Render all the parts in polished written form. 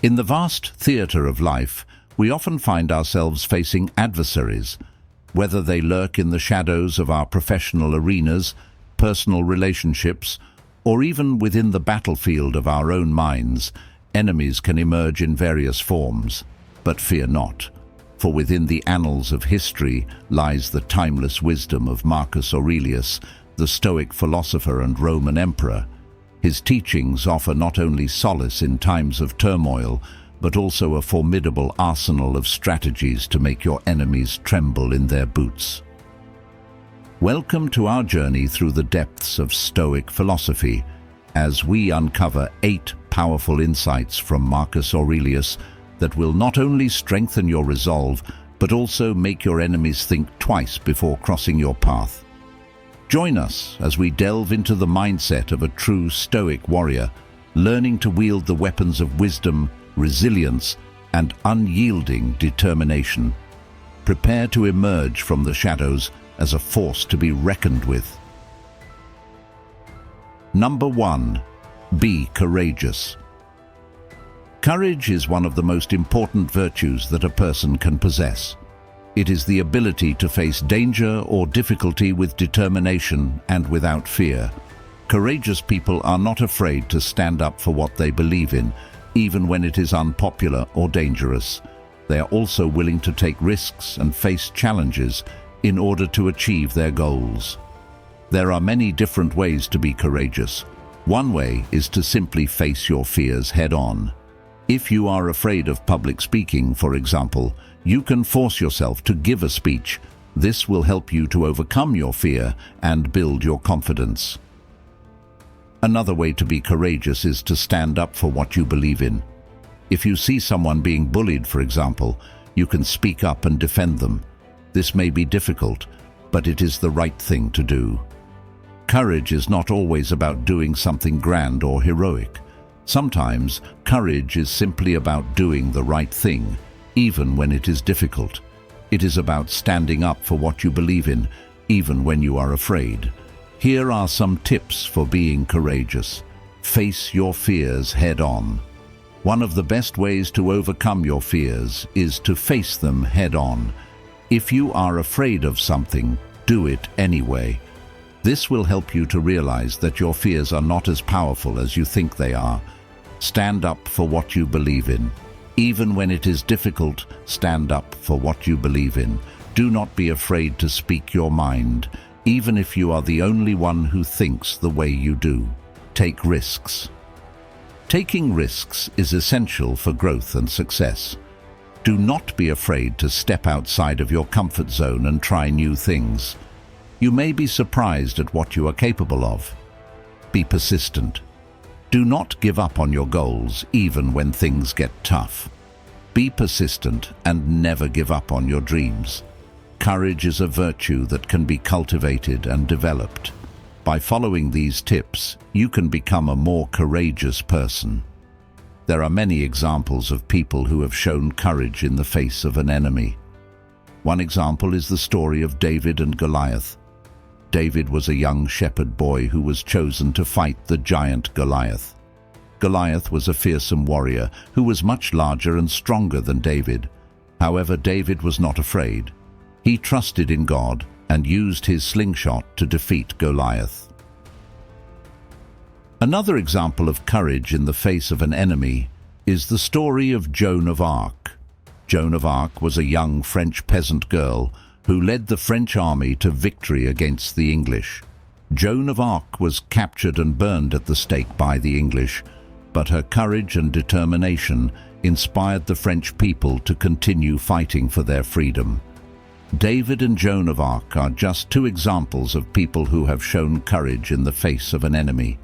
In the vast theatre of life, we often find ourselves facing adversaries, whether they lurk in the shadows of our professional arenas, personal relationships, or even within the battlefield of our own minds. Enemies can emerge in various forms. But fear not, for within the annals of history lies the timeless wisdom of Marcus Aurelius, the Stoic philosopher and Roman emperor. His teachings offer not only solace in times of turmoil, but also a formidable arsenal of strategies to make your enemies tremble in their boots. Welcome to our journey through the depths of Stoic philosophy, as we uncover 8 powerful insights from Marcus Aurelius that will not only strengthen your resolve, but also make your enemies think twice before crossing your path. Join us as we delve into the mindset of a true Stoic warrior, learning to wield the weapons of wisdom, resilience, and unyielding determination. Prepare to emerge from the shadows as a force to be reckoned with. Number 1. Be courageous. Courage is one of the most important virtues that a person can possess. It is the ability to face danger or difficulty with determination and without fear. Courageous people are not afraid to stand up for what they believe in, even when it is unpopular or dangerous. They are also willing to take risks and face challenges in order to achieve their goals. There are many different ways to be courageous. One way is to simply face your fears head-on. If you are afraid of public speaking, for example, you can force yourself to give a speech. This will help you to overcome your fear and build your confidence. Another way to be courageous is to stand up for what you believe in. If you see someone being bullied, for example, you can speak up and defend them. This may be difficult, but it is the right thing to do. Courage is not always about doing something grand or heroic. Sometimes, courage is simply about doing the right thing, even when it is difficult. It is about standing up for what you believe in, even when you are afraid. Here are some tips for being courageous. Face your fears head-on. One of the best ways to overcome your fears is to face them head-on. If you are afraid of something, do it anyway. This will help you to realize that your fears are not as powerful as you think they are. Stand up for what you believe in. Even when it is difficult, stand up for what you believe in. Do not be afraid to speak your mind, even if you are the only one who thinks the way you do. Take risks. Taking risks is essential for growth and success. Do not be afraid to step outside of your comfort zone and try new things. You may be surprised at what you are capable of. Be persistent. Do not give up on your goals even when things get tough. Be persistent and never give up on your dreams. Courage is a virtue that can be cultivated and developed. By following these tips, you can become a more courageous person. There are many examples of people who have shown courage in the face of an enemy. One example is the story of David and Goliath. David was a young shepherd boy who was chosen to fight the giant Goliath. Goliath was a fearsome warrior who was much larger and stronger than David. However, David was not afraid. He trusted in God and used his slingshot to defeat Goliath. Another example of courage in the face of an enemy is the story of Joan of Arc. Joan of Arc was a young French peasant girl who led the French army to victory against the English. Joan of Arc was captured and burned at the stake by the English, but her courage and determination inspired the French people to continue fighting for their freedom. David and Joan of Arc are just 2 examples of people who have shown courage in the face of an enemy.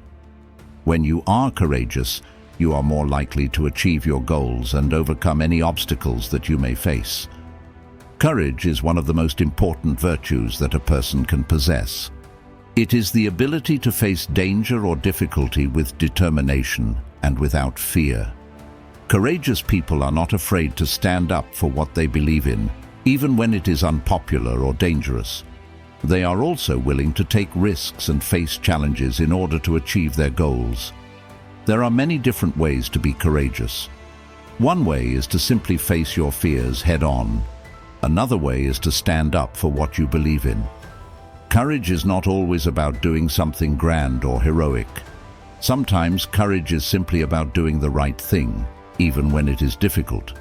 When you are courageous, you are more likely to achieve your goals and overcome any obstacles that you may face. Courage is one of the most important virtues that a person can possess. It is the ability to face danger or difficulty with determination and without fear. Courageous people are not afraid to stand up for what they believe in, even when it is unpopular or dangerous. They are also willing to take risks and face challenges in order to achieve their goals. There are many different ways to be courageous. One way is to simply face your fears head-on. Another way is to stand up for what you believe in. Courage is not always about doing something grand or heroic. Sometimes courage is simply about doing the right thing, even when it is difficult.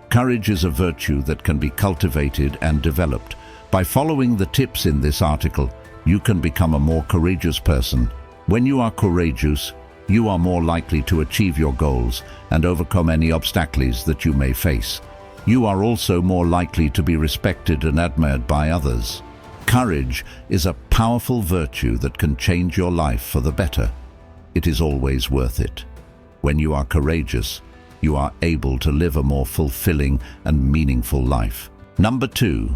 Courage is a virtue that can be cultivated and developed. By following the tips in this article, you can become a more courageous person. When you are courageous, you are more likely to achieve your goals and overcome any obstacles that you may face. You are also more likely to be respected and admired by others. Courage is a powerful virtue that can change your life for the better. It is always worth it. When you are courageous, you are able to live a more fulfilling and meaningful life. Number 2,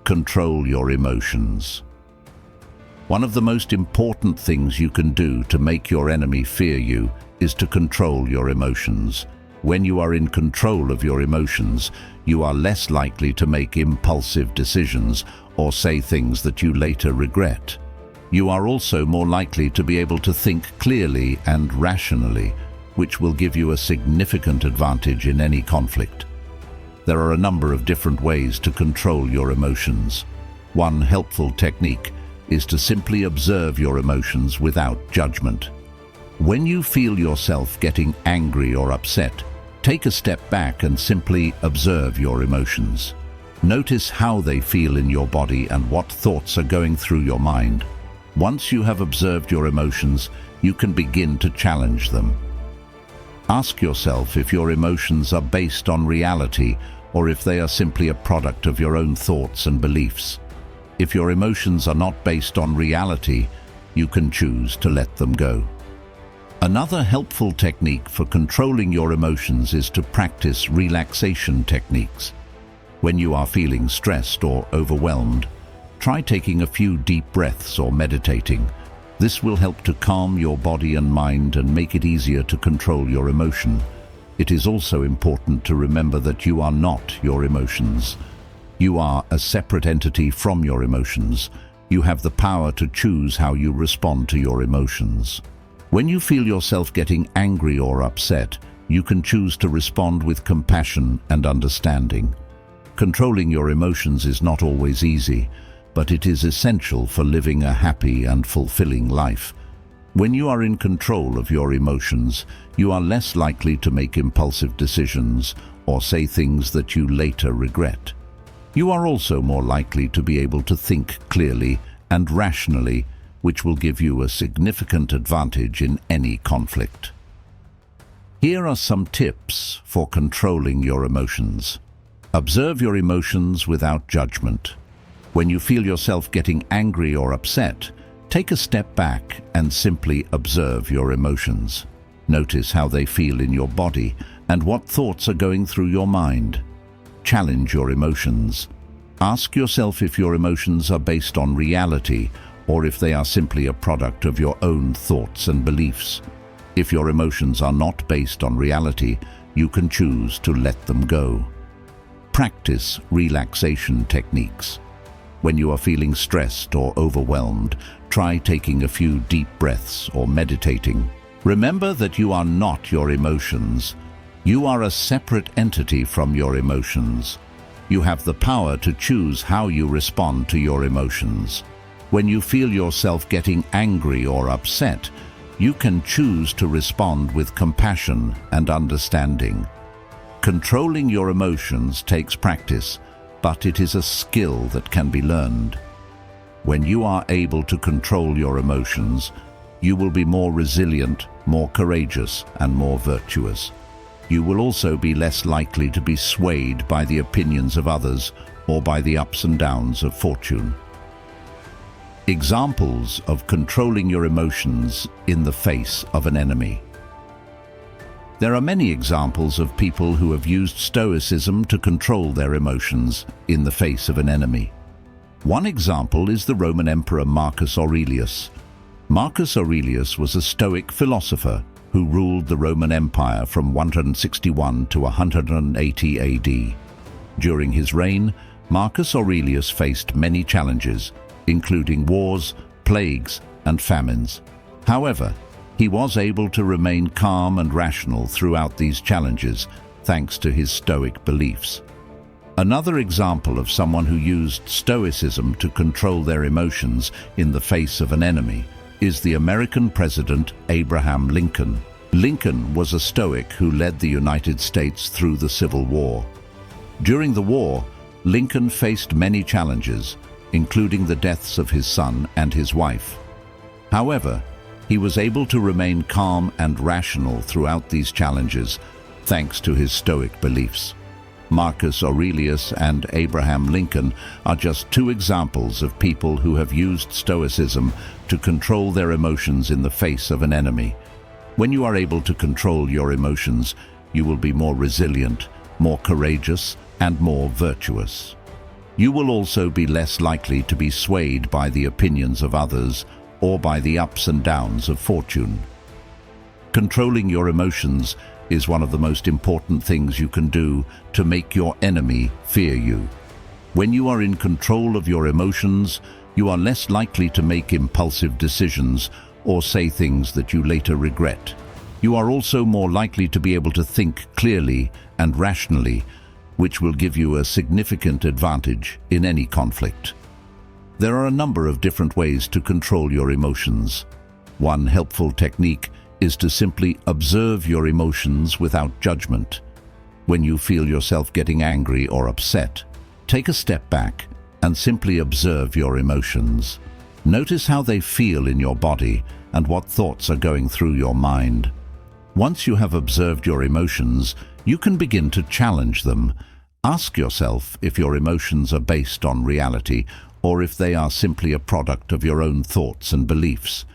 control your emotions. One of the most important things you can do to make your enemy fear you is to control your emotions. When you are in control of your emotions, you are less likely to make impulsive decisions or say things that you later regret. You are also more likely to be able to think clearly and rationally, which will give you a significant advantage in any conflict. There are a number of different ways to control your emotions. One helpful technique is to simply observe your emotions without judgment. When you feel yourself getting angry or upset, take a step back and simply observe your emotions. Notice how they feel in your body and what thoughts are going through your mind. Once you have observed your emotions, you can begin to challenge them. Ask yourself if your emotions are based on reality or if they are simply a product of your own thoughts and beliefs. If your emotions are not based on reality, you can choose to let them go. Another helpful technique for controlling your emotions is to practice relaxation techniques. When you are feeling stressed or overwhelmed, try taking a few deep breaths or meditating. This will help to calm your body and mind and make it easier to control your emotion. It is also important to remember that you are not your emotions. You are a separate entity from your emotions. You have the power to choose how you respond to your emotions. When you feel yourself getting angry or upset, you can choose to respond with compassion and understanding. Controlling your emotions is not always easy, but it is essential for living a happy and fulfilling life. When you are in control of your emotions, you are less likely to make impulsive decisions or say things that you later regret. You are also more likely to be able to think clearly and rationally, which will give you a significant advantage in any conflict. Here are some tips for controlling your emotions. Observe your emotions without judgment. When you feel yourself getting angry or upset, take a step back and simply observe your emotions. Notice how they feel in your body and what thoughts are going through your mind. Challenge your emotions. Ask yourself if your emotions are based on reality or if they are simply a product of your own thoughts and beliefs. If your emotions are not based on reality, you can choose to let them go. Practice relaxation techniques. When you are feeling stressed or overwhelmed, try taking a few deep breaths or meditating. Remember that you are not your emotions. You are a separate entity from your emotions. You have the power to choose how you respond to your emotions. When you feel yourself getting angry or upset, you can choose to respond with compassion and understanding. Controlling your emotions takes practice, but it is a skill that can be learned. When you are able to control your emotions, you will be more resilient, more courageous, and more virtuous. You will also be less likely to be swayed by the opinions of others or by the ups and downs of fortune. Examples of controlling your emotions in the face of an enemy. There are many examples of people who have used Stoicism to control their emotions in the face of an enemy. One example is the Roman Emperor Marcus Aurelius. Marcus Aurelius was a Stoic philosopher who ruled the Roman Empire from 161 to 180 AD. During his reign, Marcus Aurelius faced many challenges, including wars, plagues, and famines. However, he was able to remain calm and rational throughout these challenges, thanks to his Stoic beliefs. Another example of someone who used Stoicism to control their emotions in the face of an enemy is the American President Abraham Lincoln. Lincoln was a Stoic who led the United States through the Civil War. During the war, Lincoln faced many challenges, including the deaths of his son and his wife. However, he was able to remain calm and rational throughout these challenges, thanks to his Stoic beliefs. Marcus Aurelius and Abraham Lincoln are just two examples of people who have used Stoicism to control their emotions in the face of an enemy. When you are able to control your emotions, you will be more resilient, more courageous, and more virtuous. You will also be less likely to be swayed by the opinions of others or by the ups and downs of fortune. Controlling your emotions is one of the most important things you can do to make your enemy fear you. When you are in control of your emotions, you are less likely to make impulsive decisions or say things that you later regret. You are also more likely to be able to think clearly and rationally, which will give you a significant advantage in any conflict. There are a number of different ways to control your emotions. One helpful technique is to simply observe your emotions without judgment. When you feel yourself getting angry or upset, take a step back and simply observe your emotions. Notice how they feel in your body and what thoughts are going through your mind. Once you have observed your emotions, you can begin to challenge them. Ask yourself if your emotions are based on reality or if they are simply a product of your own thoughts and beliefs.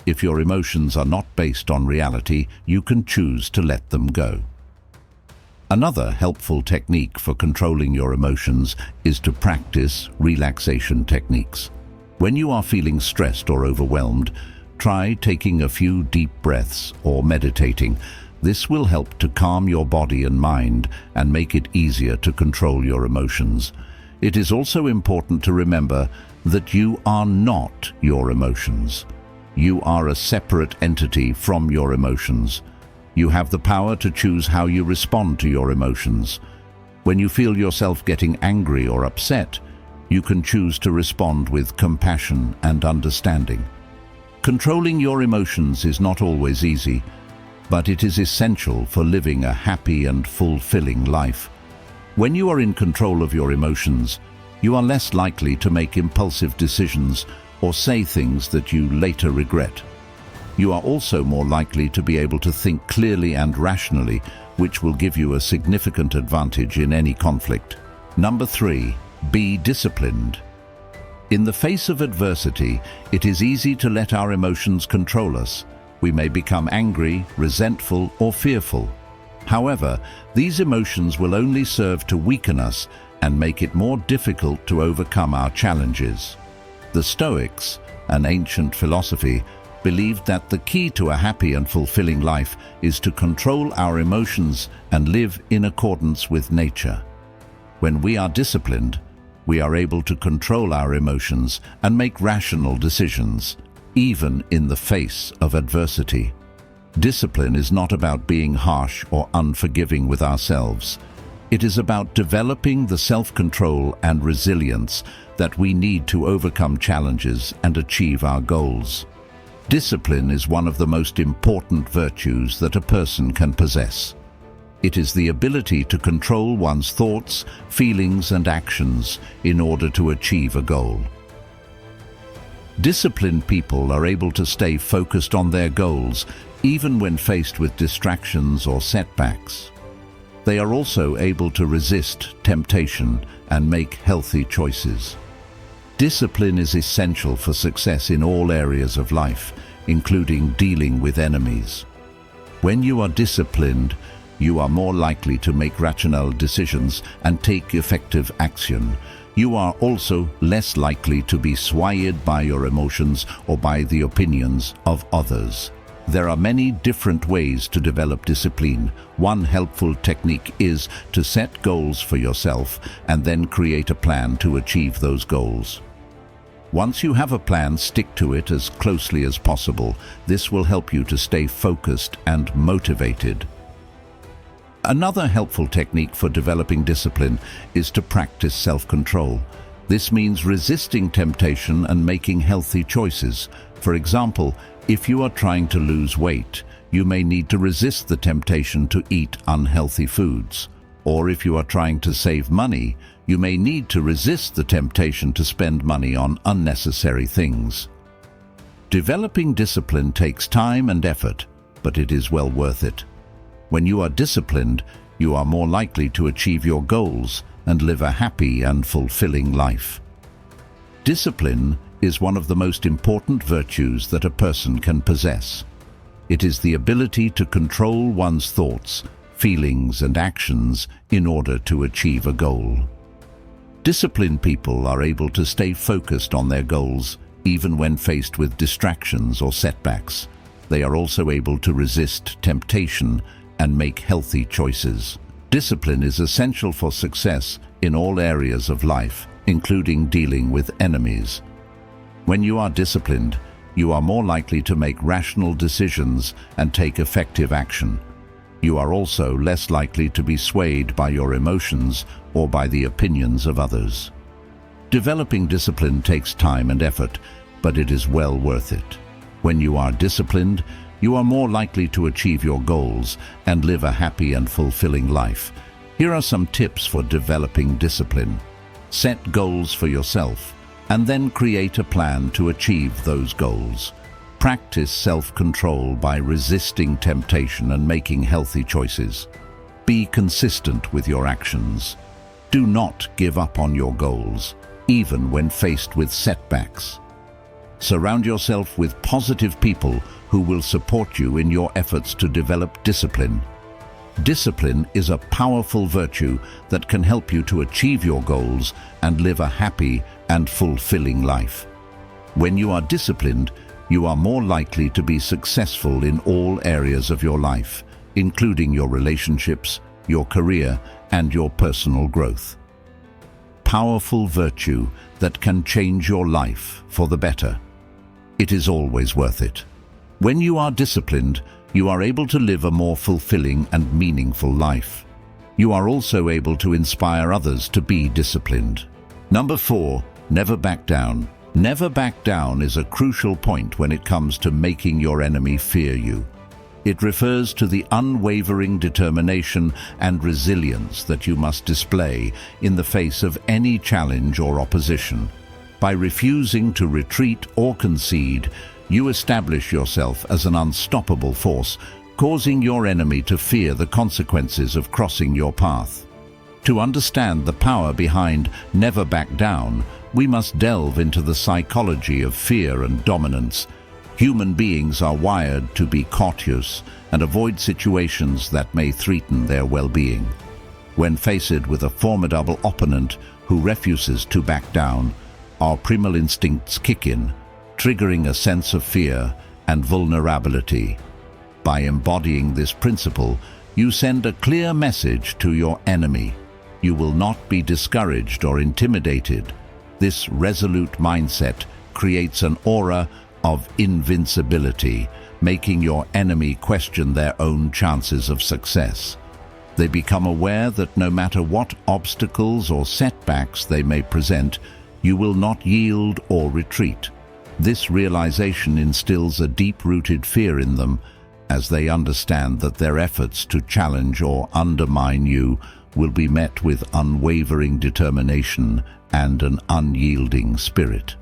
If your emotions are not based on reality, you can choose to let them go. Another helpful technique for controlling your emotions is to practice relaxation techniques. When you are feeling stressed or overwhelmed, try taking a few deep breaths or meditating. This will help to calm your body and mind and make it easier to control your emotions. It is also important to remember that you are not your emotions. You are a separate entity from your emotions. You have the power to choose how you respond to your emotions. When you feel yourself getting angry or upset, you can choose to respond with compassion and understanding. Controlling your emotions is not always easy, but it is essential for living a happy and fulfilling life. When you are in control of your emotions, you are less likely to make impulsive decisions or say things that you later regret. You are also more likely to be able to think clearly and rationally, which will give you a significant advantage in any conflict. Number 3, be disciplined. In the face of adversity, it is easy to let our emotions control us. We may become angry, resentful, or fearful. However, these emotions will only serve to weaken us and make it more difficult to overcome our challenges. The Stoics, an ancient philosophy, believed that the key to a happy and fulfilling life is to control our emotions and live in accordance with nature. When we are disciplined, we are able to control our emotions and make rational decisions, even in the face of adversity. Discipline is not about being harsh or unforgiving with ourselves. It is about developing the self-control and resilience that we need to overcome challenges and achieve our goals. Discipline is one of the most important virtues that a person can possess. It is the ability to control one's thoughts, feelings, and actions in order to achieve a goal. Disciplined people are able to stay focused on their goals, even when faced with distractions or setbacks. They are also able to resist temptation and make healthy choices. Discipline is essential for success in all areas of life, including dealing with enemies. When you are disciplined, you are more likely to make rational decisions and take effective action. You are also less likely to be swayed by your emotions or by the opinions of others. There are many different ways to develop discipline. One helpful technique is to set goals for yourself and then create a plan to achieve those goals. Once you have a plan, stick to it as closely as possible. This will help you to stay focused and motivated. Another helpful technique for developing discipline is to practice self-control. This means resisting temptation and making healthy choices. For example, if you are trying to lose weight, you may need to resist the temptation to eat unhealthy foods. Or if you are trying to save money, you may need to resist the temptation to spend money on unnecessary things. Developing discipline takes time and effort, but it is well worth it. When you are disciplined, you are more likely to achieve your goals and live a happy and fulfilling life. Discipline is one of the most important virtues that a person can possess. It is the ability to control one's thoughts, feelings, and actions in order to achieve a goal. Disciplined people are able to stay focused on their goals, even when faced with distractions or setbacks. They are also able to resist temptation and make healthy choices. Discipline is essential for success in all areas of life, including dealing with enemies. When you are disciplined, you are more likely to make rational decisions and take effective action. You are also less likely to be swayed by your emotions or by the opinions of others. Developing discipline takes time and effort, but it is well worth it. When you are disciplined, you are more likely to achieve your goals and live a happy and fulfilling life. Here are some tips for developing discipline. Set goals for yourself, and then create a plan to achieve those goals. Practice self-control by resisting temptation and making healthy choices. Be consistent with your actions. Do not give up on your goals, even when faced with setbacks. Surround yourself with positive people who will support you in your efforts to develop discipline. Discipline is a powerful virtue that can help you to achieve your goals and live a happy and fulfilling life. When you are disciplined, you are more likely to be successful in all areas of your life, including your relationships, your career, and your personal growth. Powerful virtue that can change your life for the better. It is always worth it. When you are disciplined, you are able to live a more fulfilling and meaningful life. You are also able to inspire others to be disciplined. Number 4, never back down. Never back down is a crucial point when it comes to making your enemy fear you. It refers to the unwavering determination and resilience that you must display in the face of any challenge or opposition. By refusing to retreat or concede, you establish yourself as an unstoppable force, causing your enemy to fear the consequences of crossing your path. To understand the power behind never back down, we must delve into the psychology of fear and dominance. Human beings are wired to be cautious and avoid situations that may threaten their well-being. When faced with a formidable opponent who refuses to back down, our primal instincts kick in, triggering a sense of fear and vulnerability. By embodying this principle, you send a clear message to your enemy. You will not be discouraged or intimidated. This resolute mindset creates an aura of invincibility, making your enemy question their own chances of success. They become aware that no matter what obstacles or setbacks they may present, you will not yield or retreat. This realization instills a deep-rooted fear in them, as they understand that their efforts to challenge or undermine you will be met with unwavering determination and an unyielding spirit.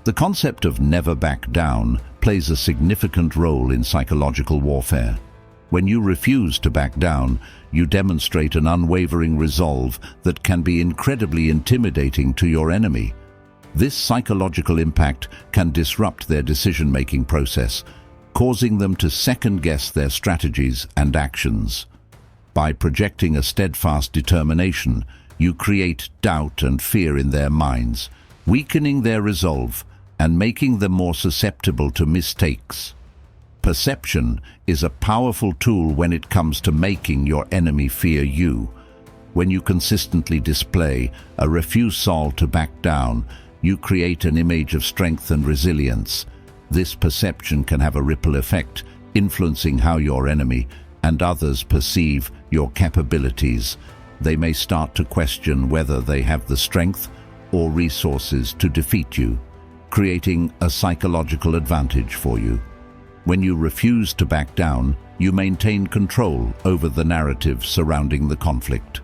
The concept of never back down plays a significant role in psychological warfare. When you refuse to back down, you demonstrate an unwavering resolve that can be incredibly intimidating to your enemy. This psychological impact can disrupt their decision-making process, causing them to second-guess their strategies and actions. By projecting a steadfast determination, you create doubt and fear in their minds, weakening their resolve and making them more susceptible to mistakes. Perception is a powerful tool when it comes to making your enemy fear you. When you consistently display a refusal to back down, you create an image of strength and resilience. This perception can have a ripple effect, influencing how your enemy and others perceive your capabilities, they may start to question whether they have the strength or resources to defeat you, creating a psychological advantage for you. When you refuse to back down, you maintain control over the narrative surrounding the conflict.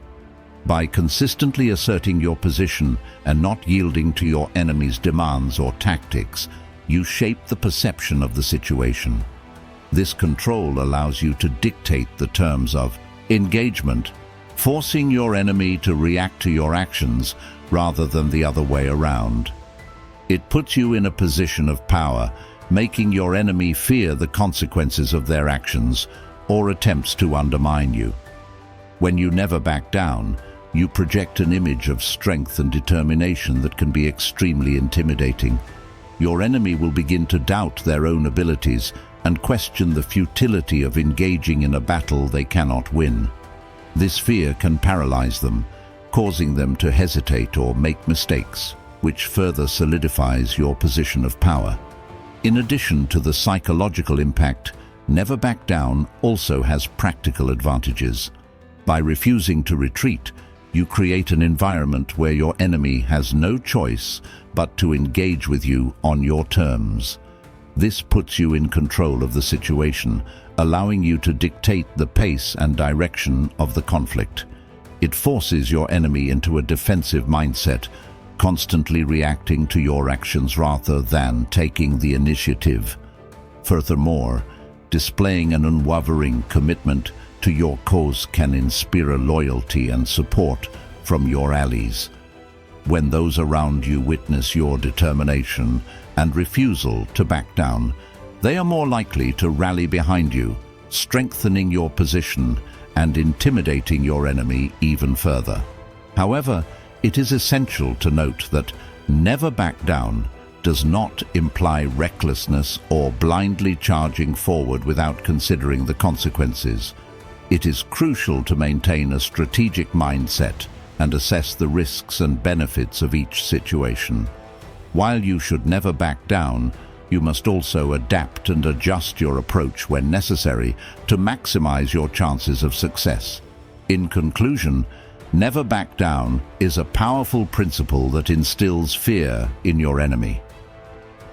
By consistently asserting your position and not yielding to your enemy's demands or tactics, you shape the perception of the situation. This control allows you to dictate the terms of engagement, forcing your enemy to react to your actions rather than the other way around. It puts you in a position of power, making your enemy fear the consequences of their actions or attempts to undermine you. When you never back down, you project an image of strength and determination that can be extremely intimidating. Your enemy will begin to doubt their own abilities and question the futility of engaging in a battle they cannot win. This fear can paralyze them, causing them to hesitate or make mistakes, which further solidifies your position of power. In addition to the psychological impact, never back down also has practical advantages. By refusing to retreat, you create an environment where your enemy has no choice but to engage with you on your terms. This puts you in control of the situation, allowing you to dictate the pace and direction of the conflict. It forces your enemy into a defensive mindset, constantly reacting to your actions rather than taking the initiative. Furthermore, displaying an unwavering commitment to your cause can inspire loyalty and support from your allies. When those around you witness your determination and refusal to back down, they are more likely to rally behind you, strengthening your position and intimidating your enemy even further. However, it is essential to note that never back down does not imply recklessness or blindly charging forward without considering the consequences. It is crucial to maintain a strategic mindset and assess the risks and benefits of each situation. While you should never back down, you must also adapt and adjust your approach when necessary to maximize your chances of success. In conclusion, never back down is a powerful principle that instills fear in your enemy.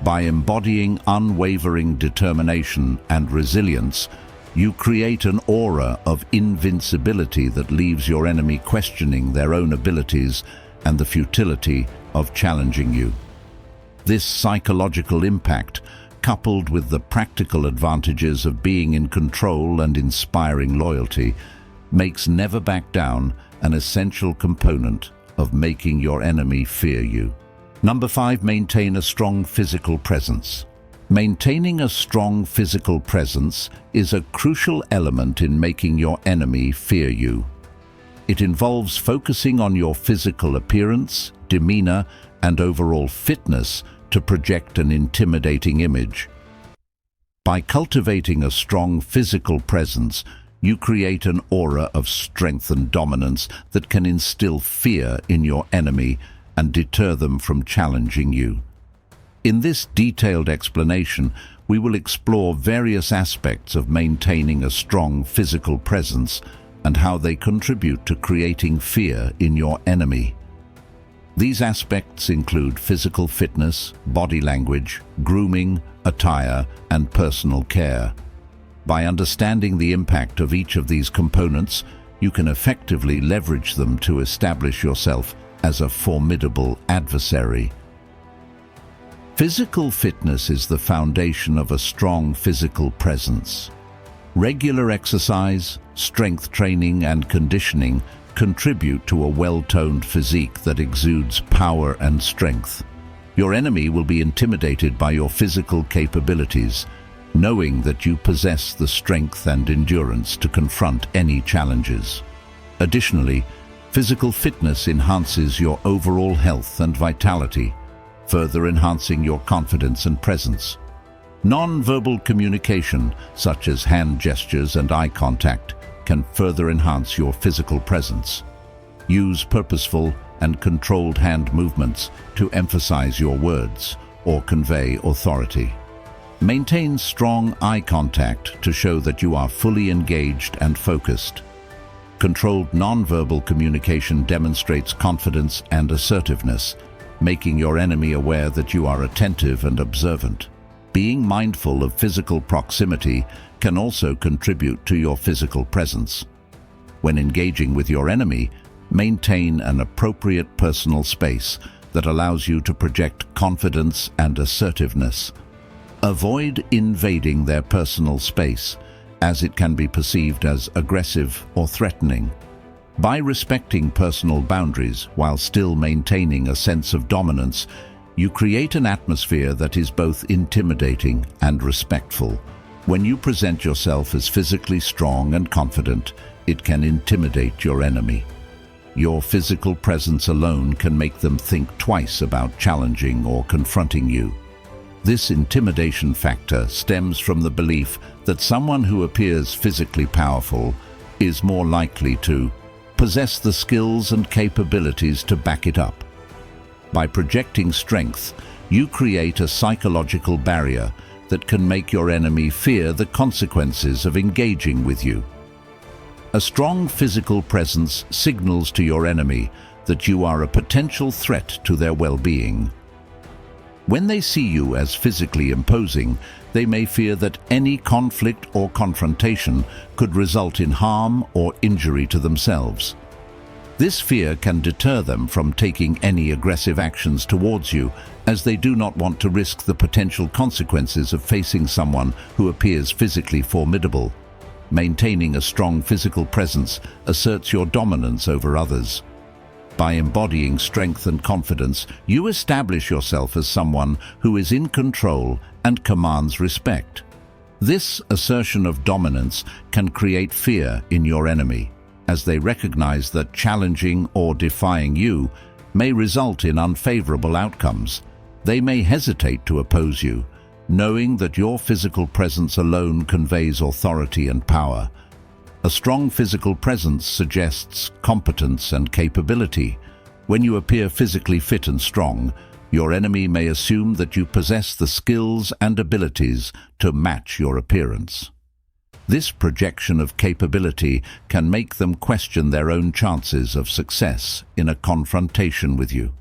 By embodying unwavering determination and resilience, you create an aura of invincibility that leaves your enemy questioning their own abilities and the futility of challenging you. This psychological impact, coupled with the practical advantages of being in control and inspiring loyalty, makes never back down an essential component of making your enemy fear you. Number 5, maintain a strong physical presence. Maintaining a strong physical presence is a crucial element in making your enemy fear you. It involves focusing on your physical appearance, demeanor, and overall fitness to project an intimidating image. By cultivating a strong physical presence, you create an aura of strength and dominance that can instill fear in your enemy and deter them from challenging you. In this detailed explanation, we will explore various aspects of maintaining a strong physical presence and how they contribute to creating fear in your enemy. These aspects include physical fitness, body language, grooming, attire, and personal care. By understanding the impact of each of these components, you can effectively leverage them to establish yourself as a formidable adversary. Physical fitness is the foundation of a strong physical presence. Regular exercise, strength training, and conditioning contribute to a well-toned physique that exudes power and strength. Your enemy will be intimidated by your physical capabilities, knowing that you possess the strength and endurance to confront any challenges. Additionally, physical fitness enhances your overall health and vitality, further enhancing your confidence and presence. Non-verbal communication, such as hand gestures and eye contact, can further enhance your physical presence. Use purposeful and controlled hand movements to emphasize your words or convey authority. Maintain strong eye contact to show that you are fully engaged and focused. Controlled nonverbal communication demonstrates confidence and assertiveness, making your enemy aware that you are attentive and observant. Being mindful of physical proximity can also contribute to your physical presence. When engaging with your enemy, maintain an appropriate personal space that allows you to project confidence and assertiveness. Avoid invading their personal space, as it can be perceived as aggressive or threatening. By respecting personal boundaries while still maintaining a sense of dominance, you create an atmosphere that is both intimidating and respectful. When you present yourself as physically strong and confident, it can intimidate your enemy. Your physical presence alone can make them think twice about challenging or confronting you. This intimidation factor stems from the belief that someone who appears physically powerful is more likely to possess the skills and capabilities to back it up. By projecting strength, you create a psychological barrier that can make your enemy fear the consequences of engaging with you. A strong physical presence signals to your enemy that you are a potential threat to their well-being. When they see you as physically imposing, they may fear that any conflict or confrontation could result in harm or injury to themselves. This fear can deter them from taking any aggressive actions towards you, as they do not want to risk the potential consequences of facing someone who appears physically formidable. Maintaining a strong physical presence asserts your dominance over others. By embodying strength and confidence, you establish yourself as someone who is in control and commands respect. This assertion of dominance can create fear in your enemy, as they recognize that challenging or defying you may result in unfavorable outcomes. They may hesitate to oppose you, knowing that your physical presence alone conveys authority and power. A strong physical presence suggests competence and capability. When you appear physically fit and strong, your enemy may assume that you possess the skills and abilities to match your appearance. This projection of capability can make them question their own chances of success in a confrontation with you.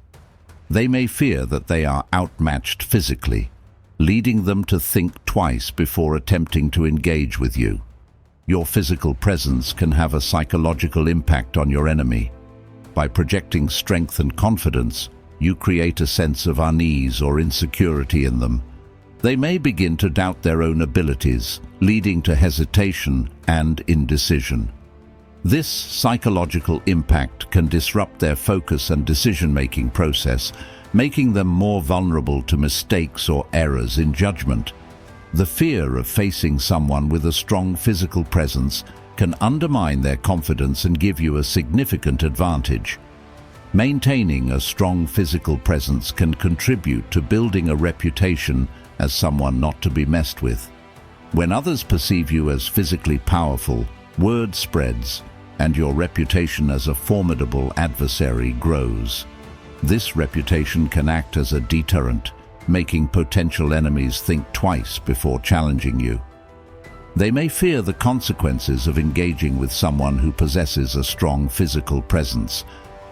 They may fear that they are outmatched physically, leading them to think twice before attempting to engage with you. Your physical presence can have a psychological impact on your enemy. By projecting strength and confidence, you create a sense of unease or insecurity in them. They may begin to doubt their own abilities, leading to hesitation and indecision. This psychological impact can disrupt their focus and decision-making process, making them more vulnerable to mistakes or errors in judgment. The fear of facing someone with a strong physical presence can undermine their confidence and give you a significant advantage. Maintaining a strong physical presence can contribute to building a reputation as someone not to be messed with. When others perceive you as physically powerful, word spreads, and your reputation as a formidable adversary grows. This reputation can act as a deterrent, making potential enemies think twice before challenging you. They may fear the consequences of engaging with someone who possesses a strong physical presence,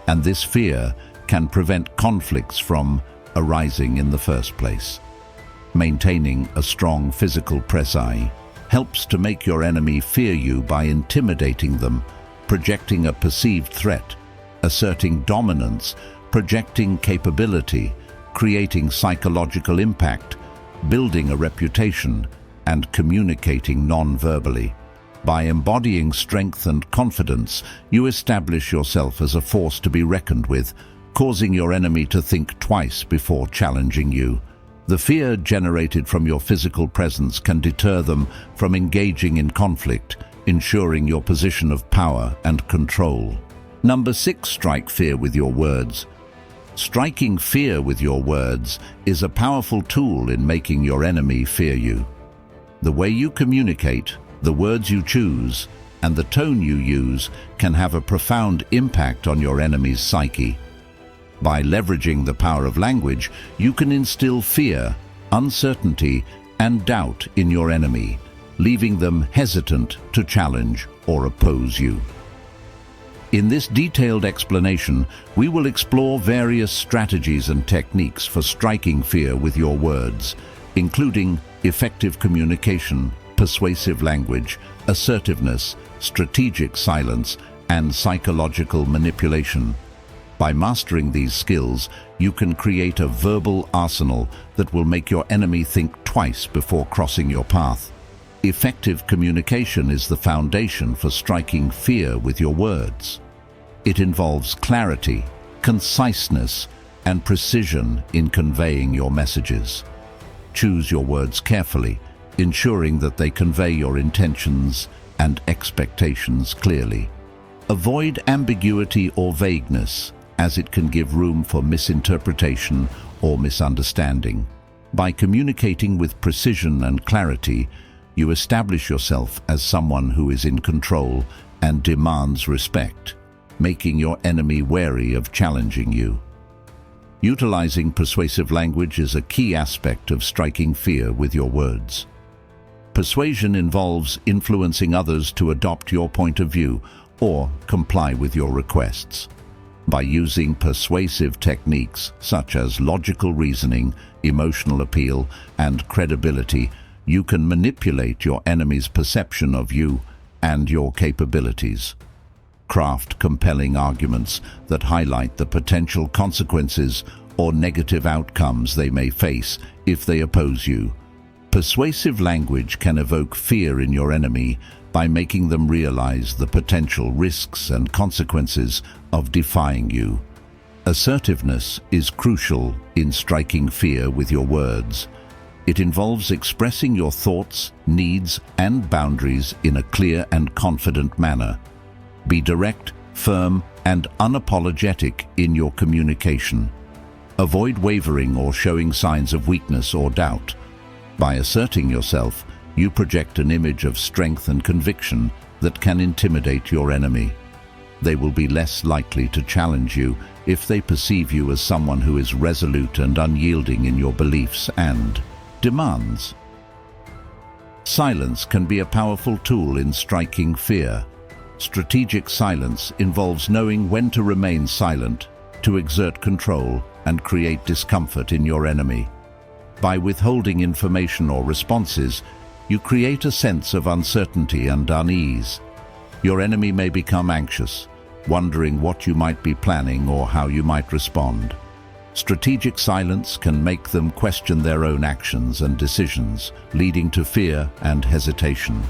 and this fear can prevent conflicts from arising in the first place. Maintaining a strong physical presence helps to make your enemy fear you by intimidating them, projecting a perceived threat, asserting dominance, projecting capability, creating psychological impact, building a reputation, and communicating non-verbally. By embodying strength and confidence, you establish yourself as a force to be reckoned with, causing your enemy to think twice before challenging you. The fear generated from your physical presence can deter them from engaging in conflict, ensuring your position of power and control. Number 6, strike fear with your words. Striking fear with your words is a powerful tool in making your enemy fear you. The way you communicate, the words you choose, and the tone you use can have a profound impact on your enemy's psyche. By leveraging the power of language, you can instill fear, uncertainty, and doubt in your enemy, leaving them hesitant to challenge or oppose you. In this detailed explanation, we will explore various strategies and techniques for striking fear with your words, including effective communication, persuasive language, assertiveness, strategic silence, and psychological manipulation. By mastering these skills, you can create a verbal arsenal that will make your enemy think twice before crossing your path. Effective communication is the foundation for striking fear with your words. It involves clarity, conciseness, and precision in conveying your messages. Choose your words carefully, ensuring that they convey your intentions and expectations clearly. Avoid ambiguity or vagueness, as it can give room for misinterpretation or misunderstanding. By communicating with precision and clarity, you establish yourself as someone who is in control and demands respect, making your enemy wary of challenging you. Utilizing persuasive language is a key aspect of striking fear with your words. Persuasion involves influencing others to adopt your point of view or comply with your requests. By using persuasive techniques such as logical reasoning, emotional appeal, and credibility, you can manipulate your enemy's perception of you and your capabilities. Craft compelling arguments that highlight the potential consequences or negative outcomes they may face if they oppose you. Persuasive language can evoke fear in your enemy by making them realize the potential risks and consequences of defying you. Assertiveness is crucial in striking fear with your words. It involves expressing your thoughts, needs, and boundaries in a clear and confident manner. Be direct, firm, and unapologetic in your communication. Avoid wavering or showing signs of weakness or doubt. By asserting yourself, you project an image of strength and conviction that can intimidate your enemy. They will be less likely to challenge you if they perceive you as someone who is resolute and unyielding in your beliefs and demands. Silence can be a powerful tool in striking fear. Strategic silence involves knowing when to remain silent, to exert control, and create discomfort in your enemy. By withholding information or responses, you create a sense of uncertainty and unease. Your enemy may become anxious, wondering what you might be planning or how you might respond. Strategic silence can make them question their own actions and decisions, leading to fear and hesitation.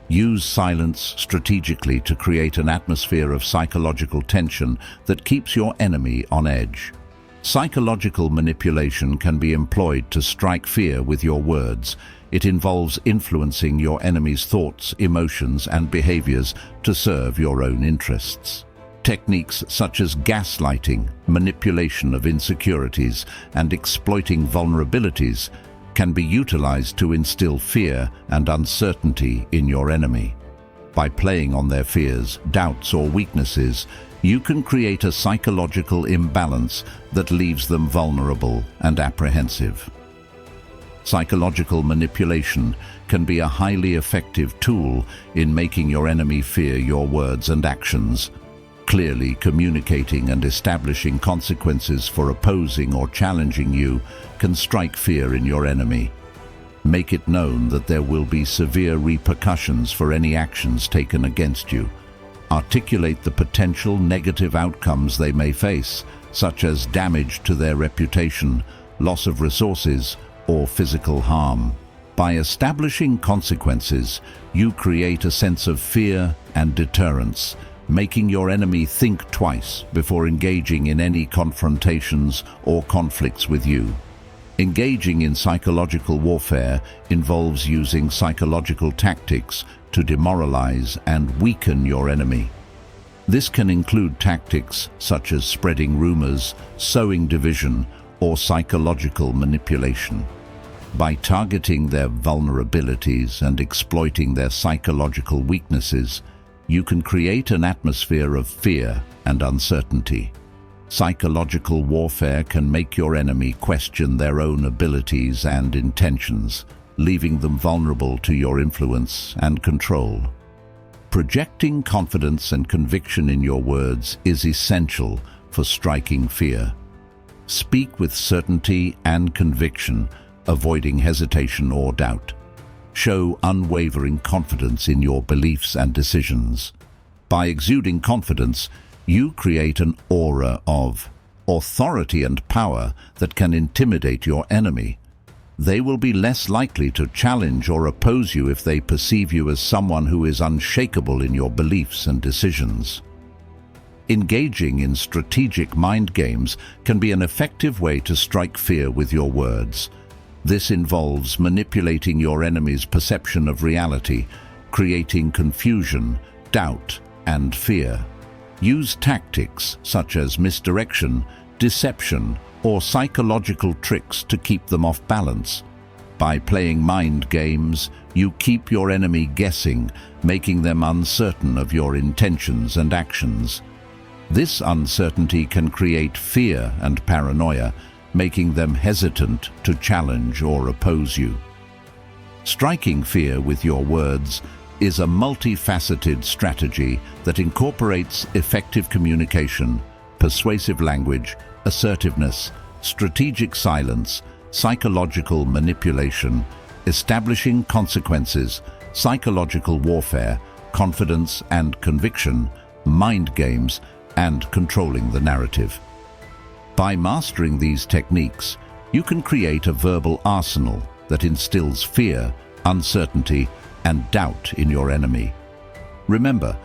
Use silence strategically to create an atmosphere of psychological tension that keeps your enemy on edge. Psychological manipulation can be employed to strike fear with your words. It involves influencing your enemy's thoughts, emotions, and behaviors to serve your own interests. Techniques such as gaslighting, manipulation of insecurities, and exploiting vulnerabilities can be utilized to instill fear and uncertainty in your enemy. By playing on their fears, doubts, or weaknesses, you can create a psychological imbalance that leaves them vulnerable and apprehensive. Psychological manipulation can be a highly effective tool in making your enemy fear your words and actions. Clearly communicating and establishing consequences for opposing or challenging you can strike fear in your enemy. Make it known that there will be severe repercussions for any actions taken against you. Articulate the potential negative outcomes they may face, such as damage to their reputation, loss of resources, or physical harm. By establishing consequences, you create a sense of fear and deterrence, making your enemy think twice before engaging in any confrontations or conflicts with you. Engaging in psychological warfare involves using psychological tactics to demoralize and weaken your enemy. This can include tactics such as spreading rumors, sowing division, or psychological manipulation. By targeting their vulnerabilities and exploiting their psychological weaknesses, you can create an atmosphere of fear and uncertainty. Psychological warfare can make your enemy question their own abilities and intentions, leaving them vulnerable to your influence and control. Projecting confidence and conviction in your words is essential for striking fear. Speak with certainty and conviction, avoiding hesitation or doubt. Show unwavering confidence in your beliefs and decisions. By exuding confidence, you create an aura of authority and power that can intimidate your enemy. They will be less likely to challenge or oppose you if they perceive you as someone who is unshakable in your beliefs and decisions. Engaging in strategic mind games can be an effective way to strike fear with your words. This involves manipulating your enemy's perception of reality, creating confusion, doubt, and fear. Use tactics such as misdirection, deception, or psychological tricks to keep them off balance. By playing mind games, you keep your enemy guessing, making them uncertain of your intentions and actions. This uncertainty can create fear and paranoia, making them hesitant to challenge or oppose you. Striking fear with your words is a multifaceted strategy that incorporates effective communication, persuasive language, assertiveness, strategic silence, psychological manipulation, establishing consequences, psychological warfare, confidence and conviction, mind games, and controlling the narrative. By mastering these techniques, you can create a verbal arsenal that instills fear, uncertainty, and doubt in your enemy. Remember,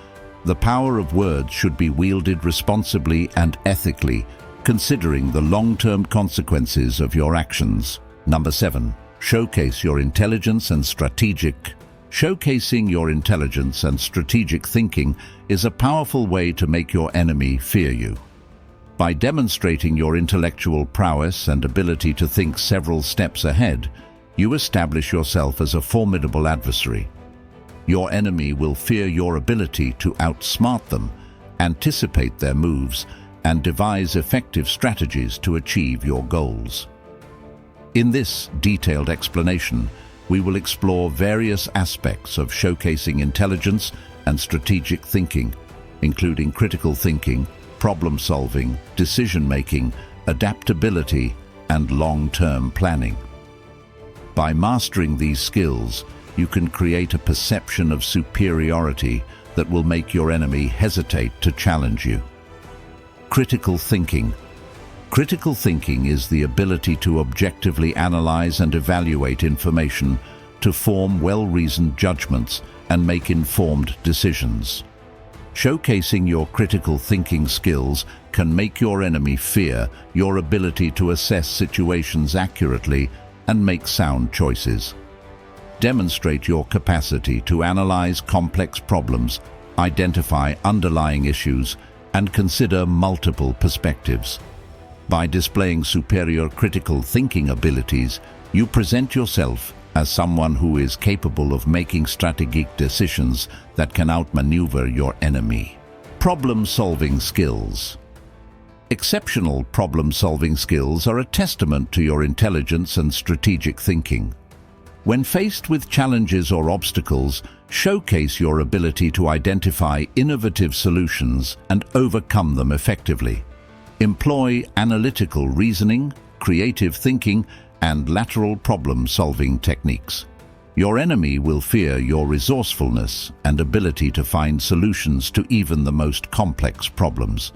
the power of words should be wielded responsibly and ethically, considering the long-term consequences of your actions. Number 7. Showcase your intelligence and strategic. Showcasing your intelligence and strategic thinking is a powerful way to make your enemy fear you. By demonstrating your intellectual prowess and ability to think several steps ahead, you establish yourself as a formidable adversary. Your enemy will fear your ability to outsmart them, anticipate their moves, and devise effective strategies to achieve your goals. In this detailed explanation, we will explore various aspects of showcasing intelligence and strategic thinking, including critical thinking, problem-solving, decision-making, adaptability, and long-term planning. By mastering these skills, you can create a perception of superiority that will make your enemy hesitate to challenge you. Critical thinking. Critical thinking is the ability to objectively analyze and evaluate information, to form well-reasoned judgments, and make informed decisions. Showcasing your critical thinking skills can make your enemy fear your ability to assess situations accurately and make sound choices. Demonstrate your capacity to analyze complex problems, identify underlying issues, and consider multiple perspectives. By displaying superior critical thinking abilities, you present yourself as someone who is capable of making strategic decisions that can outmaneuver your enemy. Problem-solving skills. Exceptional problem-solving skills are a testament to your intelligence and strategic thinking. When faced with challenges or obstacles, showcase your ability to identify innovative solutions and overcome them effectively. Employ analytical reasoning, creative thinking, and lateral problem-solving techniques. Your enemy will fear your resourcefulness and ability to find solutions to even the most complex problems.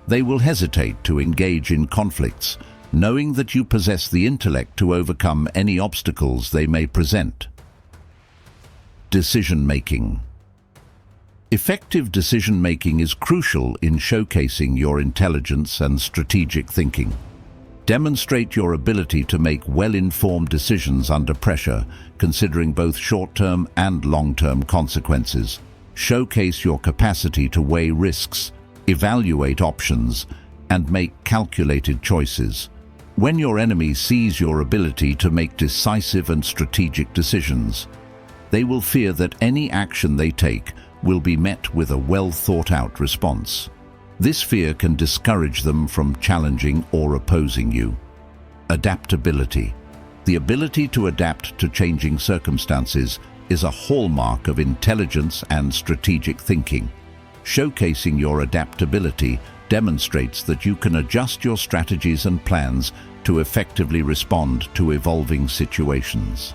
They will hesitate to engage in conflicts, knowing that you possess the intellect to overcome any obstacles they may present. Decision-making. Effective decision-making is crucial in showcasing your intelligence and strategic thinking. Demonstrate your ability to make well-informed decisions under pressure, considering both short-term and long-term consequences. Showcase your capacity to weigh risks, evaluate options, and make calculated choices. When your enemy sees your ability to make decisive and strategic decisions, they will fear that any action they take will be met with a well-thought-out response. This fear can discourage them from challenging or opposing you. Adaptability. The ability to adapt to changing circumstances is a hallmark of intelligence and strategic thinking. Showcasing your adaptability demonstrates that you can adjust your strategies and plans to effectively respond to evolving situations.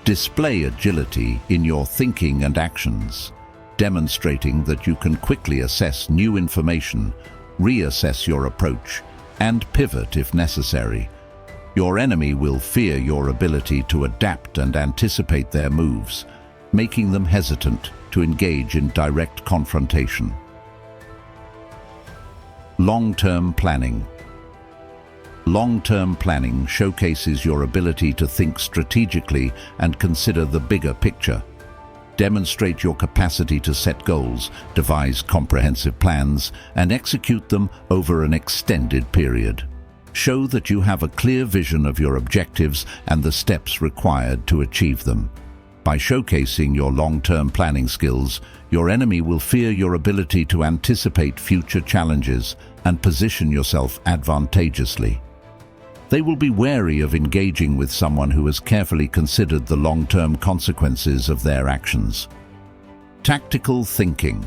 Display agility in your thinking and actions, demonstrating that you can quickly assess new information, reassess your approach, and pivot if necessary. Your enemy will fear your ability to adapt and anticipate their moves, making them hesitant to engage in direct confrontation. Long-term planning. Long-term planning showcases your ability to think strategically and consider the bigger picture. Demonstrate your capacity to set goals, devise comprehensive plans, and execute them over an extended period. Show that you have a clear vision of your objectives and the steps required to achieve them. By showcasing your long-term planning skills, your enemy will fear your ability to anticipate future challenges and position yourself advantageously. They will be wary of engaging with someone who has carefully considered the long-term consequences of their actions. Tactical thinking.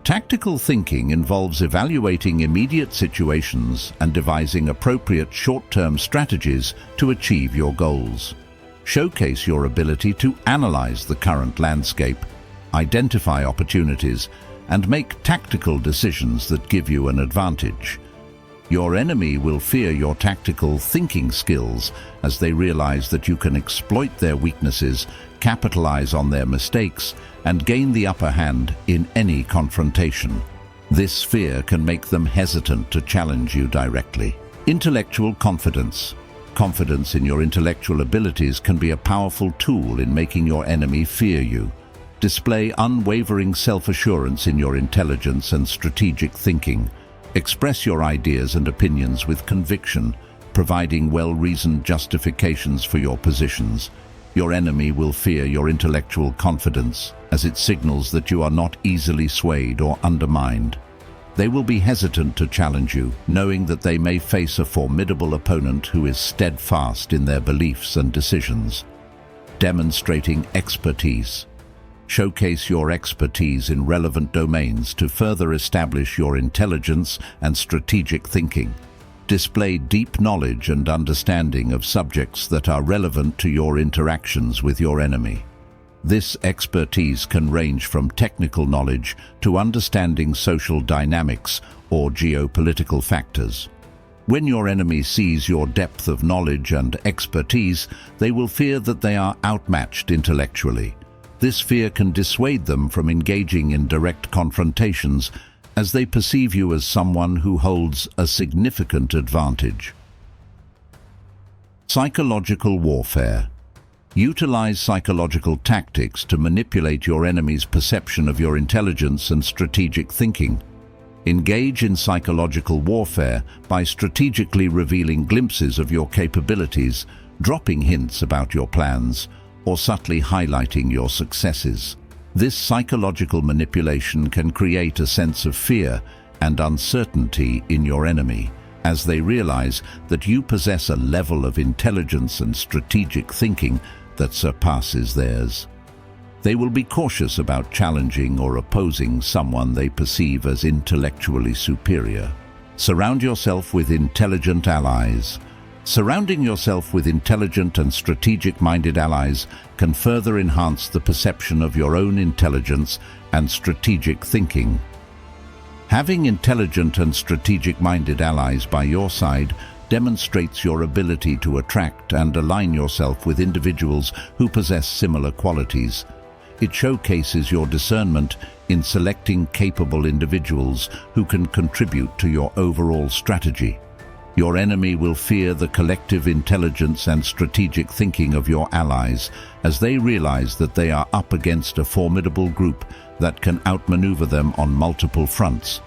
Tactical thinking involves evaluating immediate situations and devising appropriate short-term strategies to achieve your goals. Showcase your ability to analyze the current landscape, identify opportunities, and make tactical decisions that give you an advantage. Your enemy will fear your tactical thinking skills as they realize that you can exploit their weaknesses, capitalize on their mistakes, and gain the upper hand in any confrontation. This fear can make them hesitant to challenge you directly. Intellectual confidence. Confidence in your intellectual abilities can be a powerful tool in making your enemy fear you. Display unwavering self-assurance in your intelligence and strategic thinking. Express your ideas and opinions with conviction, providing well-reasoned justifications for your positions. Your enemy will fear your intellectual confidence, as it signals that you are not easily swayed or undermined. They will be hesitant to challenge you, knowing that they may face a formidable opponent who is steadfast in their beliefs and decisions. Demonstrating expertise. Showcase your expertise in relevant domains to further establish your intelligence and strategic thinking. Display deep knowledge and understanding of subjects that are relevant to your interactions with your enemy. This expertise can range from technical knowledge to understanding social dynamics or geopolitical factors. When your enemy sees your depth of knowledge and expertise, they will fear that they are outmatched intellectually. This fear can dissuade them from engaging in direct confrontations, as they perceive you as someone who holds a significant advantage. Psychological warfare. Utilize psychological tactics to manipulate your enemy's perception of your intelligence and strategic thinking. Engage in psychological warfare by strategically revealing glimpses of your capabilities, dropping hints about your plans, or subtly highlighting your successes. This psychological manipulation can create a sense of fear and uncertainty in your enemy, as they realize that you possess a level of intelligence and strategic thinking that surpasses theirs. They will be cautious about challenging or opposing someone they perceive as intellectually superior. Surround yourself with intelligent allies. Surrounding yourself with intelligent and strategic-minded allies can further enhance the perception of your own intelligence and strategic thinking. Having intelligent and strategic-minded allies by your side demonstrates your ability to attract and align yourself with individuals who possess similar qualities. It showcases your discernment in selecting capable individuals who can contribute to your overall strategy. Your enemy will fear the collective intelligence and strategic thinking of your allies, as they realize that they are up against a formidable group that can outmaneuver them on multiple fronts.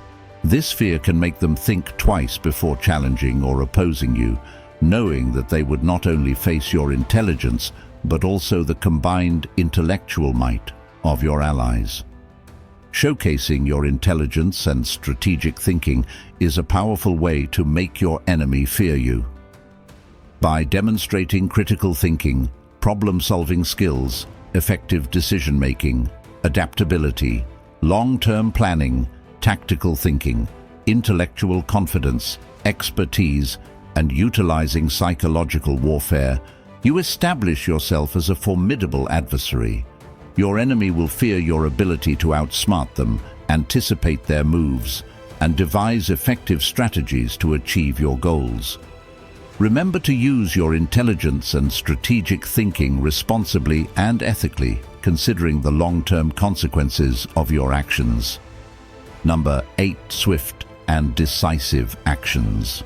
This fear can make them think twice before challenging or opposing you, knowing that they would not only face your intelligence, but also the combined intellectual might of your allies. Showcasing your intelligence and strategic thinking is a powerful way to make your enemy fear you. By demonstrating critical thinking, problem-solving skills, effective decision-making, adaptability, long-term planning, tactical thinking, intellectual confidence, expertise, and utilizing psychological warfare, you establish yourself as a formidable adversary. Your enemy will fear your ability to outsmart them, anticipate their moves, and devise effective strategies to achieve your goals. Remember to use your intelligence and strategic thinking responsibly and ethically, considering the long-term consequences of your actions. Number 8. Swift and decisive actions.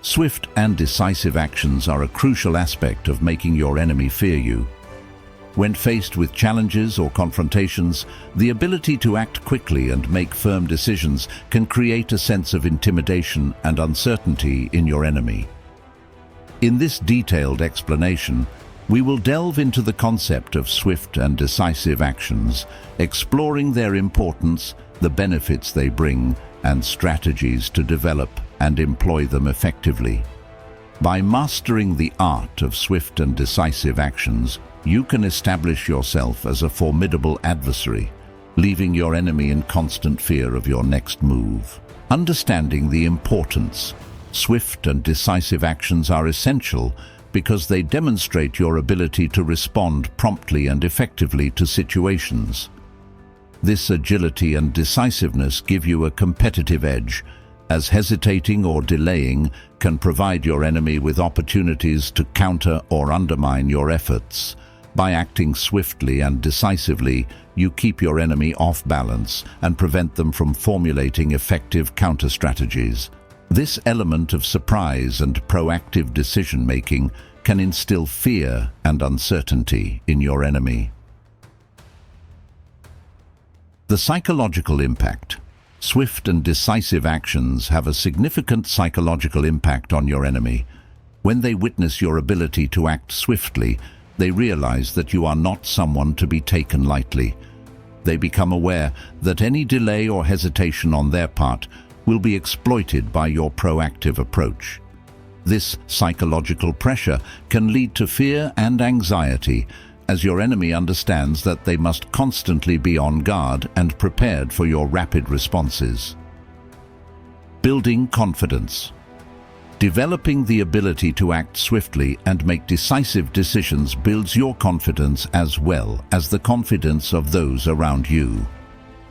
Swift and decisive actions are a crucial aspect of making your enemy fear you. When faced with challenges or confrontations, the ability to act quickly and make firm decisions can create a sense of intimidation and uncertainty in your enemy. In this detailed explanation, we will delve into the concept of swift and decisive actions, exploring their importance, the benefits they bring, and strategies to develop and employ them effectively. By mastering the art of swift and decisive actions, you can establish yourself as a formidable adversary, leaving your enemy in constant fear of your next move. Understanding the importance, swift and decisive actions are essential because they demonstrate your ability to respond promptly and effectively to situations. This agility and decisiveness give you a competitive edge, as hesitating or delaying can provide your enemy with opportunities to counter or undermine your efforts. By acting swiftly and decisively, you keep your enemy off balance and prevent them from formulating effective counter-strategies. This element of surprise and proactive decision-making can instill fear and uncertainty in your enemy. The psychological impact. Swift and decisive actions have a significant psychological impact on your enemy. When they witness your ability to act swiftly, they realize that you are not someone to be taken lightly. They become aware that any delay or hesitation on their part will be exploited by your proactive approach. This psychological pressure can lead to fear and anxiety, as your enemy understands that they must constantly be on guard and prepared for your rapid responses. Building confidence. Developing the ability to act swiftly and make decisive decisions builds your confidence as well as the confidence of those around you.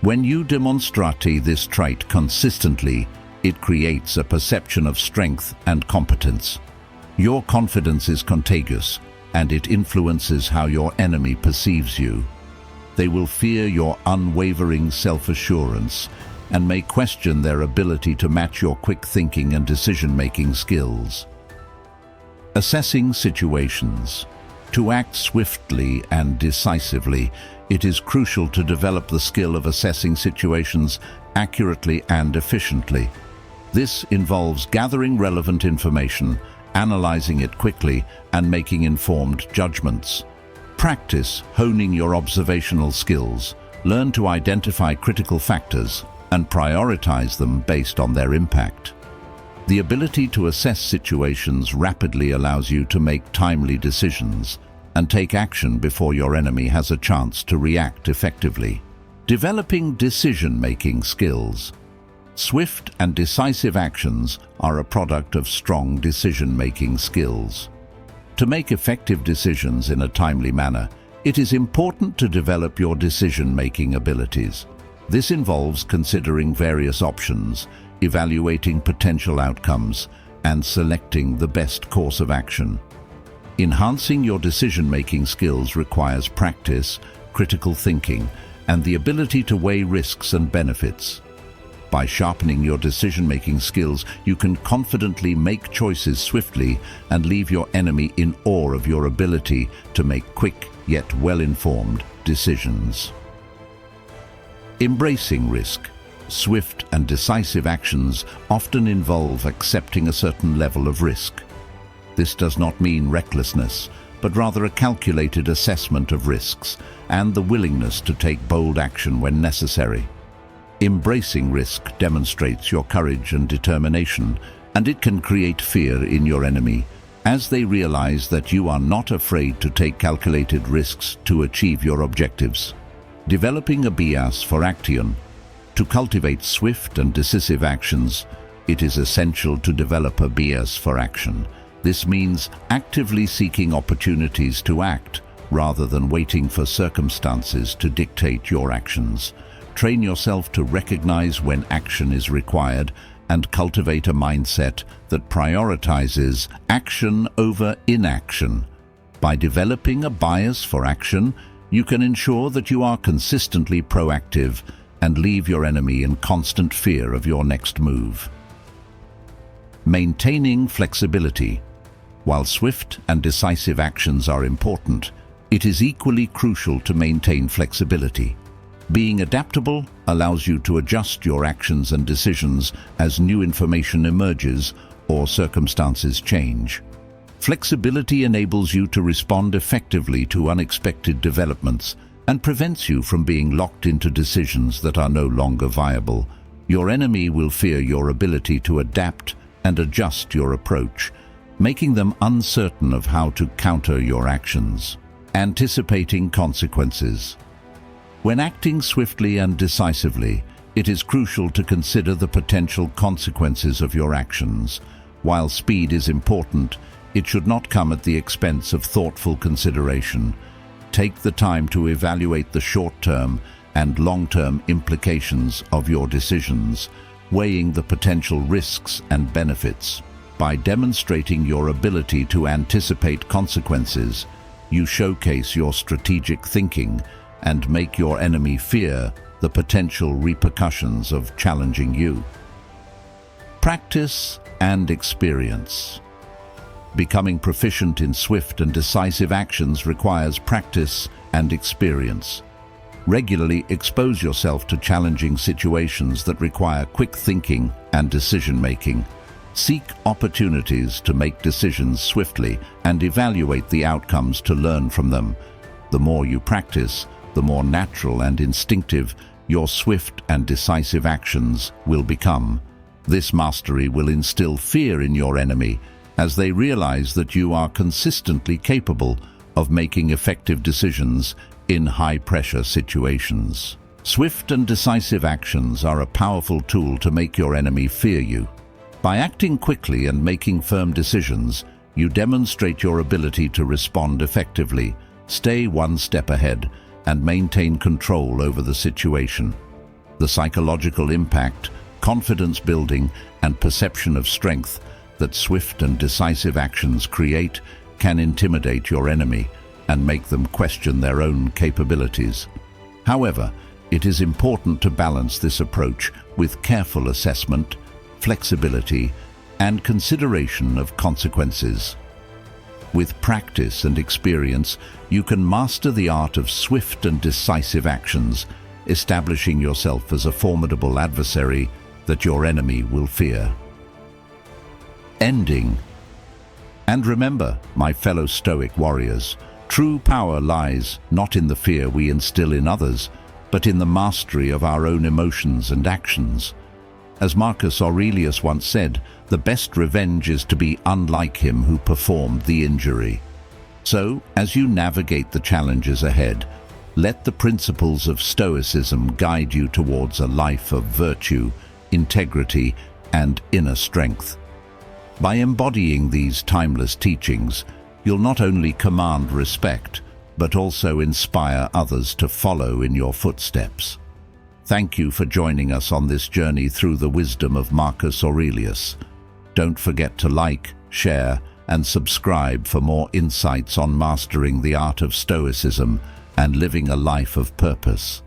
When you demonstrate this trait consistently, it creates a perception of strength and competence. Your confidence is contagious, and it influences how your enemy perceives you. They will fear your unwavering self-assurance and may question their ability to match your quick thinking and decision-making skills. Assessing situations. To act swiftly and decisively, it is crucial to develop the skill of assessing situations accurately and efficiently. This involves gathering relevant information, analyzing it quickly, and making informed judgments. Practice honing your observational skills. Learn to identify critical factors and prioritize them based on their impact. The ability to assess situations rapidly allows you to make timely decisions and take action before your enemy has a chance to react effectively. Developing decision-making skills. Swift and decisive actions are a product of strong decision-making skills. To make effective decisions in a timely manner, it is important to develop your decision-making abilities. This involves considering various options, evaluating potential outcomes, and selecting the best course of action. Enhancing your decision-making skills requires practice, critical thinking, and the ability to weigh risks and benefits. By sharpening your decision-making skills, you can confidently make choices swiftly and leave your enemy in awe of your ability to make quick yet well-informed decisions. Embracing risk. Swift and decisive actions often involve accepting a certain level of risk. This does not mean recklessness, but rather a calculated assessment of risks and the willingness to take bold action when necessary. Embracing risk demonstrates your courage and determination, and it can create fear in your enemy, as they realize that you are not afraid to take calculated risks to achieve your objectives. Developing a bias for action. To cultivate swift and decisive actions, it is essential to develop a bias for action. This means actively seeking opportunities to act, rather than waiting for circumstances to dictate your actions. Train yourself to recognize when action is required and cultivate a mindset that prioritizes action over inaction. By developing a bias for action, you can ensure that you are consistently proactive and leave your enemy in constant fear of your next move. Maintaining flexibility. While swift and decisive actions are important, it is equally crucial to maintain flexibility. Being adaptable allows you to adjust your actions and decisions as new information emerges or circumstances change. Flexibility enables you to respond effectively to unexpected developments and prevents you from being locked into decisions that are no longer viable. Your enemy will fear your ability to adapt and adjust your approach, making them uncertain of how to counter your actions. Anticipating consequences. When acting swiftly and decisively, it is crucial to consider the potential consequences of your actions. While speed is important, it should not come at the expense of thoughtful consideration. Take the time to evaluate the short-term and long-term implications of your decisions, weighing the potential risks and benefits. By demonstrating your ability to anticipate consequences, you showcase your strategic thinking and make your enemy fear the potential repercussions of challenging you. Practice and experience. Becoming proficient in swift and decisive actions requires practice and experience. Regularly expose yourself to challenging situations that require quick thinking and decision-making. Seek opportunities to make decisions swiftly and evaluate the outcomes to learn from them. The more you practice, the more natural and instinctive your swift and decisive actions will become. This mastery will instill fear in your enemy as they realize that you are consistently capable of making effective decisions in high-pressure situations. Swift and decisive actions are a powerful tool to make your enemy fear you. By acting quickly and making firm decisions, you demonstrate your ability to respond effectively, stay one step ahead, and maintain control over the situation. The psychological impact, confidence building, and perception of strength that swift and decisive actions create can intimidate your enemy and make them question their own capabilities. However, it is important to balance this approach with careful assessment, flexibility, and consideration of consequences. With practice and experience, you can master the art of swift and decisive actions, establishing yourself as a formidable adversary that your enemy will fear. Ending. And remember, my fellow Stoic warriors, true power lies not in the fear we instill in others, but in the mastery of our own emotions and actions. As Marcus Aurelius once said, the best revenge is to be unlike him who performed the injury. So, as you navigate the challenges ahead, let the principles of Stoicism guide you towards a life of virtue, integrity, and inner strength. By embodying these timeless teachings, you'll not only command respect, but also inspire others to follow in your footsteps. Thank you for joining us on this journey through the wisdom of Marcus Aurelius. Don't forget to like, share, and subscribe for more insights on mastering the art of Stoicism and living a life of purpose.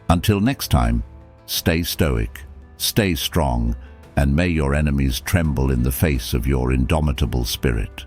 Until next time, stay stoic, stay strong, and may your enemies tremble in the face of your indomitable spirit.